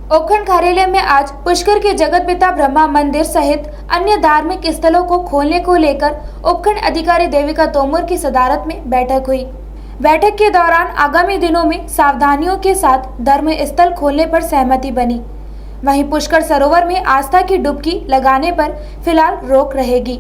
उपखंड कार्यालय में आज पुष्कर के जगत पिता ब्रह्मा मंदिर सहित अन्य धार्मिक स्थलों को खोलने को लेकर उपखंड अधिकारी देविका तोमर की सदारत में बैठक हुई। बैठक के दौरान आगामी दिनों में सावधानियों के साथ धर्म स्थल खोलने पर सहमति बनी। वहीं पुष्कर सरोवर में आस्था की डुबकी लगाने पर फिलहाल रोक रहेगी।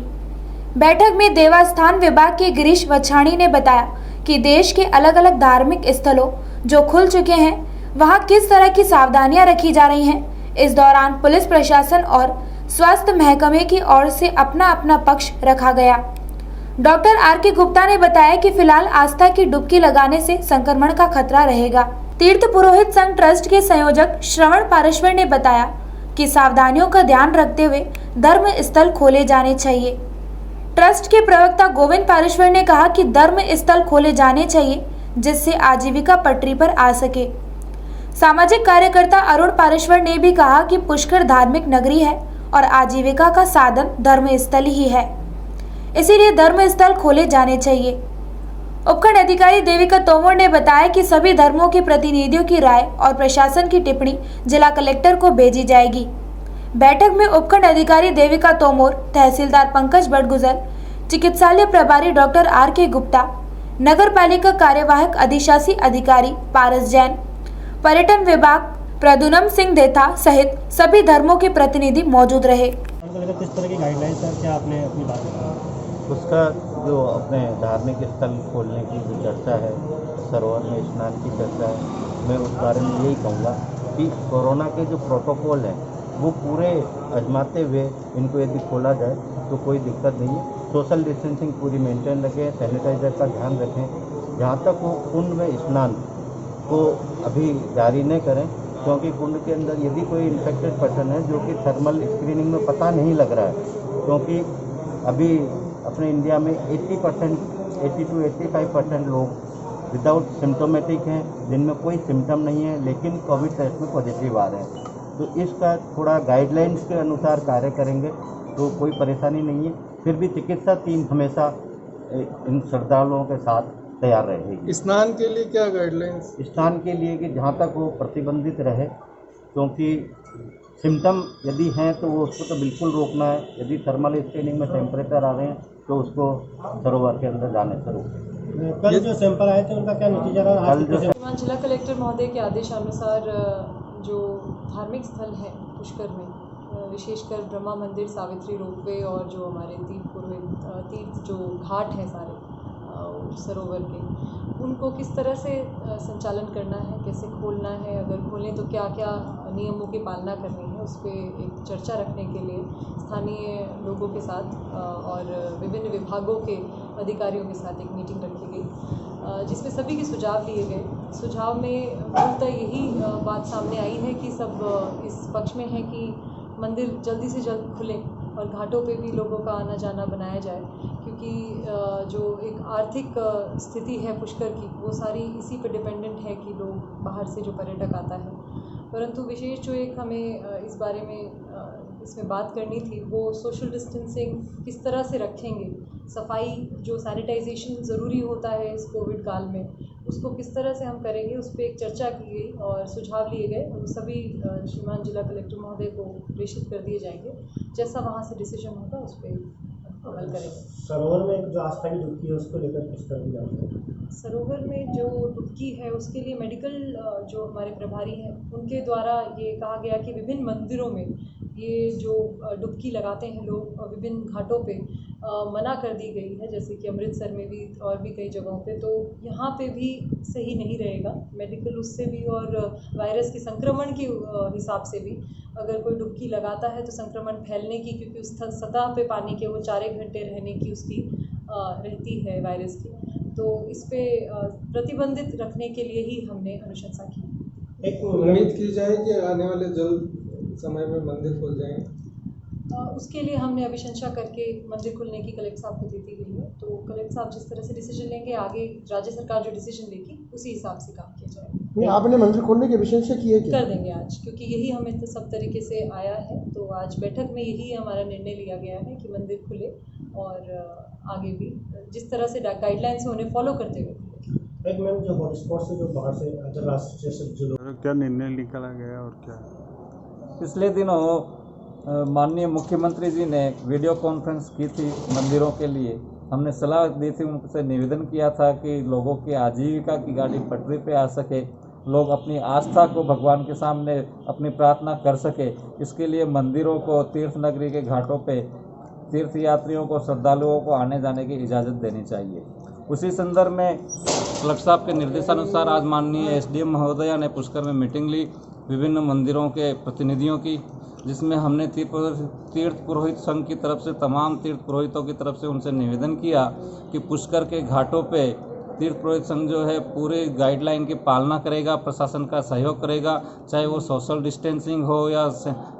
बैठक में देवस्थान विभाग के गिरीश वछाणी ने बताया कि देश के अलग अलग धार्मिक स्थलों जो खुल चुके हैं वहां किस तरह की सावधानियां रखी जा रही हैं। इस दौरान पुलिस प्रशासन और स्वास्थ्य महकमे की ओर से अपना अपना पक्ष रखा गया। Doctor R K. गुप्ता ने बताया कि फिलहाल आस्था की डुबकी लगाने से संक्रमण का खतरा रहेगा। तीर्थ पुरोहित संघ ट्रस्ट के संयोजक श्रवण पारेश्वर ने बताया कि सावधानियों का ध्यान रखते हुए धर्म स्थल खोले जाने चाहिए। ट्रस्ट के प्रवक्ता गोविंद पारेश्वर ने कहा कि धर्म स्थल खोले जाने चाहिए जिससे आजीविका पटरी पर आ सके। सामाजिक कार्यकर्ता अरुण पारेश्वर ने भी कहा कि पुष्कर धार्मिक नगरी है और आजीविका का साधन धर्म स्थल ही है, इसीलिए धर्म स्थल खोले जाने चाहिए। उपखंड अधिकारी देविका तोमर ने बताया कि सभी धर्मों के प्रतिनिधियों की राय और प्रशासन की टिप्पणी जिला कलेक्टर को भेजी जाएगी। बैठक में उपखंड अधिकारी देविका तोमर, तहसीलदार पंकज बड़गुजर, चिकित्सालय प्रभारी डॉक्टर आर.के. गुप्ता, नगर पालिका कार्यवाहक अधिशासी अधिकारी पारस जैन, पर्यटन विभाग प्रदुनम सिंह देथा सहित सभी धर्मों के प्रतिनिधि मौजूद रहे। किस तरह की गाइडलाइंस है, क्या आपने अपनी बात बताई? उसका जो अपने धार्मिक स्थल खोलने की जो चर्चा है, सरोवर में स्नान की चर्चा है, मैं उस बारे में यही कहूँगा कि कोरोना के जो प्रोटोकॉल हैं वो पूरे आजमाते हुए इनको यदि खोला जाए तो कोई दिक्कत नहीं है। सोशल डिस्टेंसिंग पूरी मेंटेन रखें, सैनिटाइजर का ध्यान रखें। जहाँ तक वो कुंड में स्नान को अभी जारी नहीं करें, क्योंकि कुंड के अंदर यदि कोई इन्फेक्टेड पर्सन है जो कि थर्मल स्क्रीनिंग में पता नहीं लग रहा है, क्योंकि अभी अपने इंडिया में 80 to 85% लोग विदाउट सिम्टोमेटिक हैं, जिनमें कोई सिम्टम नहीं है लेकिन कोविड टेस्ट में पॉजिटिव आ रहे हैं। तो इसका थोड़ा गाइडलाइंस के अनुसार कार्य करेंगे तो कोई परेशानी नहीं है। फिर भी चिकित्सा टीम हमेशा इन श्रद्धालुओं के साथ तैयार रहेगी। स्नान के लिए क्या गाइडलाइंस? स्नान के लिए कि जहाँ तक वो प्रतिबंधित रहे, क्योंकि सिम्टम यदि हैं तो वो उसको तो बिल्कुल रोकना है। यदि थर्मल स्क्रीनिंग में टेम्परेचर आ रहे हैं तो उसको सरोवर के अंदर जाने से रोकें। कल जो सैंपल आए थे उनका क्या नतीजा रहा? कल जिला कलेक्टर महोदय के आदेशानुसार जो धार्मिक स्थल है पुष्कर में, विशेषकर ब्रह्मा मंदिर, सावित्री रोपवे और जो हमारे तीर्थ जो घाट हैं सारे सरोवर के, उनको किस तरह से संचालन करना है, कैसे खोलना है, अगर खोलें तो क्या क्या नियमों की पालना करनी है, उस पर एक चर्चा रखने के लिए स्थानीय लोगों के साथ और विभिन्न विभागों के अधिकारियों के साथ एक मीटिंग रखी गई, जिसमें सभी के सुझाव लिए गए। सुझाव में मूलतः यही बात सामने आई है कि सब इस पक्ष में है कि मंदिर जल्दी से जल्द खुले और घाटों पे भी लोगों का आना जाना बनाया जाए, क्योंकि जो एक आर्थिक स्थिति है पुष्कर की वो सारी इसी पर डिपेंडेंट है कि लोग बाहर से जो पर्यटक आता है। परंतु विशेष जो एक हमें इस बारे में इसमें बात करनी थी वो सोशल डिस्टेंसिंग किस तरह से रखेंगे, सफाई जो सैनिटाइजेशन ज़रूरी होता है इस कोविड काल में, उसको किस तरह से हम करेंगे, उस पर एक चर्चा की गई और सुझाव लिए गए। वो सभी श्रीमान जिला कलेक्टर महोदय को प्रेषित कर दिए जाएंगे। जैसा वहाँ से डिसीजन होगा उस पर अमल करेंगे। सरोवर में जो आस्था की डुबकी है उसको लेकर किस तरह की जानकारी? सरोवर में जो डुबकी है उसके लिए मेडिकल जो हमारे प्रभारी हैं उनके द्वारा ये कहा गया कि विभिन्न मंदिरों में ये जो डुबकी लगाते हैं लोग विभिन्न घाटों पे मना कर दी गई है, जैसे कि अमृतसर में भी और भी कई जगहों पे, तो यहाँ पे भी सही नहीं रहेगा। मेडिकल उससे भी और वायरस के संक्रमण के हिसाब से भी अगर कोई डुबकी लगाता है तो संक्रमण फैलने की, क्योंकि उस सतह पे पानी के वो 4 घंटे रहने की उसकी रहती है वायरस की, तो इस पे प्रतिबंधित रखने के लिए ही हमने अनुशंसा की। एक उम्मीद की जाए कि आने वाले जल्द समय में मंदिर खुल जाएंगे। उसके लिए हमने अभिशंसा करके मंदिर खुलने की कलेक्टर साहब को दे दी गई है, तो कलेक्टर साहब जिस तरह से डिसीजन लेंगे, आगे राज्य सरकार जो डिसीजन लेगी उसी हिसाब से काम किया जाएगा। नहीं, आपने मंदिर खोलने की अभिशंसा की है क्या? कर देंगे आज, क्योंकि यही हमें तो सब तरीके से आया है, तो आज बैठक में यही हमारा निर्णय लिया गया है कि मंदिर खुले और आगे भी जिस तरह से गाइडलाइंस है उन्हें फॉलो करते हुए खुले। एक मैम जो हॉटस्पॉट से जो बाहर से अंतर्राष्ट्रीय से जो क्या निर्णय निकाला गया और क्या पिछले दिनों माननीय मुख्यमंत्री जी ने वीडियो कॉन्फ्रेंस की थी मंदिरों के लिए। हमने सलाह दी थी, उनसे निवेदन किया था कि लोगों की आजीविका की गाड़ी पटरी पे आ सके, लोग अपनी आस्था को भगवान के सामने अपनी प्रार्थना कर सके। इसके लिए मंदिरों को, तीर्थ नगरी के घाटों पे तीर्थ यात्रियों को, श्रद्धालुओं को आने जाने की इजाज़त देनी चाहिए। उसी संदर्भ में कलेक्टर साहब के निर्देशानुसार आज माननीय एसडीएम महोदया ने पुष्कर में मीटिंग ली विभिन्न मंदिरों के प्रतिनिधियों की, जिसमें हमने तीर्थ पुरोहित संघ की तरफ से, तमाम तीर्थ पुरोहितों की तरफ से उनसे निवेदन किया कि पुष्कर के घाटों पे तीर्थ पुरोहित संघ जो है पूरे गाइडलाइन की पालना करेगा, प्रशासन का सहयोग करेगा, चाहे वो सोशल डिस्टेंसिंग हो या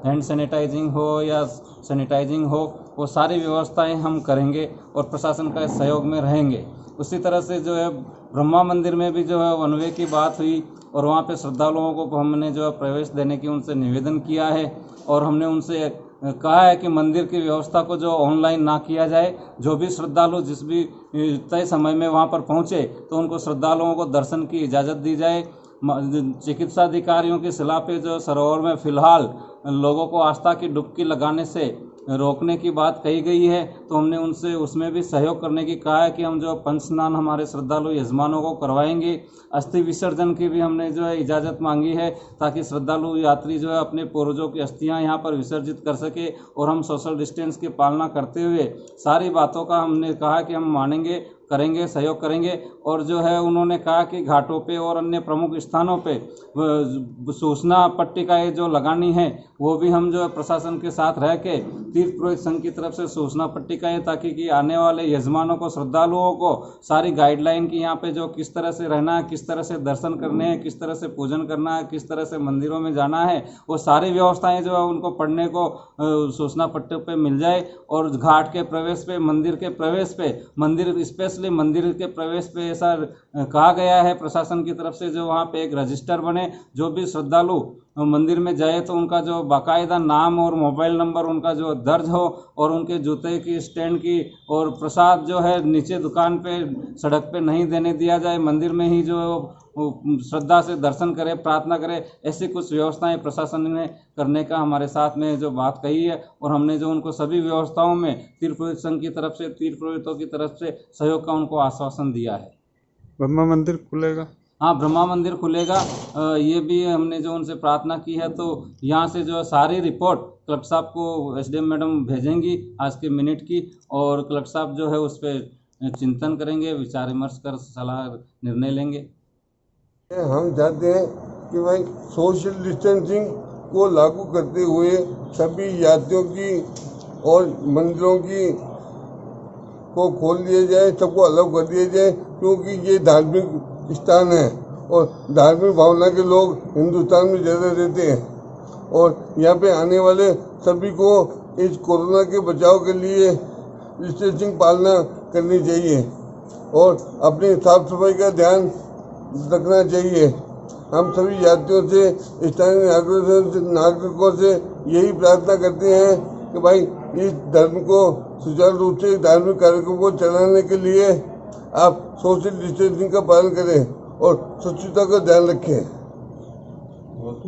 हैंड सैनिटाइजिंग हो या सैनिटाइजिंग हो, वो सारी व्यवस्थाएं हम करेंगे और प्रशासन का सहयोग में रहेंगे। उसी तरह से जो है ब्रह्मा मंदिर में भी जो है वन वे की बात हुई और वहाँ पे श्रद्धालुओं को हमने जो है प्रवेश देने की उनसे निवेदन किया है और हमने उनसे कहा है कि मंदिर की व्यवस्था को जो ऑनलाइन ना किया जाए, जो भी श्रद्धालु जिस भी तय समय में वहाँ पर पहुँचे तो उनको श्रद्धालुओं को दर्शन की इजाज़त दी जाए। चिकित्सा अधिकारियों की सलाह पे जो सरोवर में फ़िलहाल लोगों को आस्था की डुबकी लगाने से रोकने की बात कही गई है, तो हमने उनसे उसमें भी सहयोग करने की कहा है कि हम जो पंच स्नान हमारे श्रद्धालु यजमानों को करवाएंगे। अस्थि विसर्जन की भी हमने जो है इजाज़त मांगी है ताकि श्रद्धालु यात्री जो है अपने पूर्वजों की अस्थियां यहां पर विसर्जित कर सके और हम सोशल डिस्टेंस की पालना करते हुए सारी बातों का हमने कहा कि हम मानेंगे, करेंगे, सहयोग करेंगे। और जो है उन्होंने कहा कि घाटों पे और अन्य प्रमुख स्थानों पे सूचना पट्टिकाएँ जो लगानी है वो भी हम जो है प्रशासन के साथ रह के तीर्थ पुरोहित संघ की तरफ से सूचना पट्टिकाएँ, ताकि कि आने वाले यजमानों को, श्रद्धालुओं को सारी गाइडलाइन की यहाँ पे जो किस तरह से रहना है, किस तरह से दर्शन करने हैं, किस तरह से पूजन करना है, किस तरह से मंदिरों में जाना है, वो सारी व्यवस्थाएं जो है उनको पढ़ने को सूचना पट्टे पे मिल जाए। और घाट के प्रवेश पे, मंदिर के प्रवेश पे, मंदिर स्पेशली मंदिर के प्रवेश पे ऐसा कहा गया है प्रशासन की तरफ से जो वहाँ पे एक रजिस्टर बने, जो भी श्रद्धालु मंदिर में जाए तो उनका जो बाकायदा नाम और मोबाइल नंबर उनका जो दर्ज हो और उनके जूते की स्टैंड की और प्रसाद जो है नीचे दुकान पे, सड़क पे नहीं देने दिया जाए, मंदिर में ही जो श्रद्धा से दर्शन करे, प्रार्थना करे। ऐसी कुछ व्यवस्थाएं प्रशासन ने करने का हमारे साथ में जो बात कही है और हमने जो उनको सभी व्यवस्थाओं में तीर्थ पुरोहित संघ की तरफ से, तीर्थ पुरोहितों की तरफ से सहयोग का उनको आश्वासन दिया है। ब्रह्मा मंदिर खुलेगा? हाँ, ब्रह्मा मंदिर खुलेगा। ये भी हमने जो उनसे प्रार्थना की है, तो यहाँ से जो सारी रिपोर्ट कलेक्टर साहब को एसडीएम मैडम भेजेंगी आज के मिनट की, और कलेक्टर साहब जो है उस पर चिंतन करेंगे, विचार विमर्श कर सलाह निर्णय लेंगे। हम चाहते हैं कि भाई सोशल डिस्टेंसिंग को लागू करते हुए सभी यात्रियों की और मंदिरों की को खोल दिया जाए, सबको अलग कर दिया जाए, क्योंकि ये धार्मिक स्थान है और धार्मिक भावना के लोग हिंदुस्तान में ज़्यादा रहते हैं और यहाँ पे आने वाले सभी को इस कोरोना के बचाव के लिए डिस्टेंसिंग पालना करनी चाहिए और अपनी साफ सफाई का ध्यान रखना चाहिए। हम सभी यात्रियों से, स्थानीय नागरिकों से यही प्रार्थना करते हैं कि भाई इस धर्म को सुचारू रूप से, धार्मिक कार्यक्रम को चलाने के लिए आप सोशल डिस्टेंसिंग का पालन करें और स्वच्छता का ध्यान रखें।